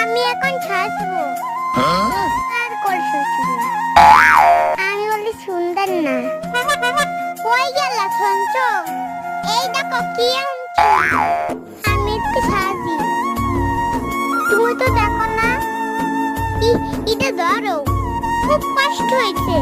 আমি এখন সাজবো। আর করছো শুধু। আমি বলি সুন্দর না। কই গেল শুনছ? এই দেখো কি আনছো। আমি একটু সাজি। তুমি তো দেখো না। এটা ধরো। খুব কষ্ট হয়েছে।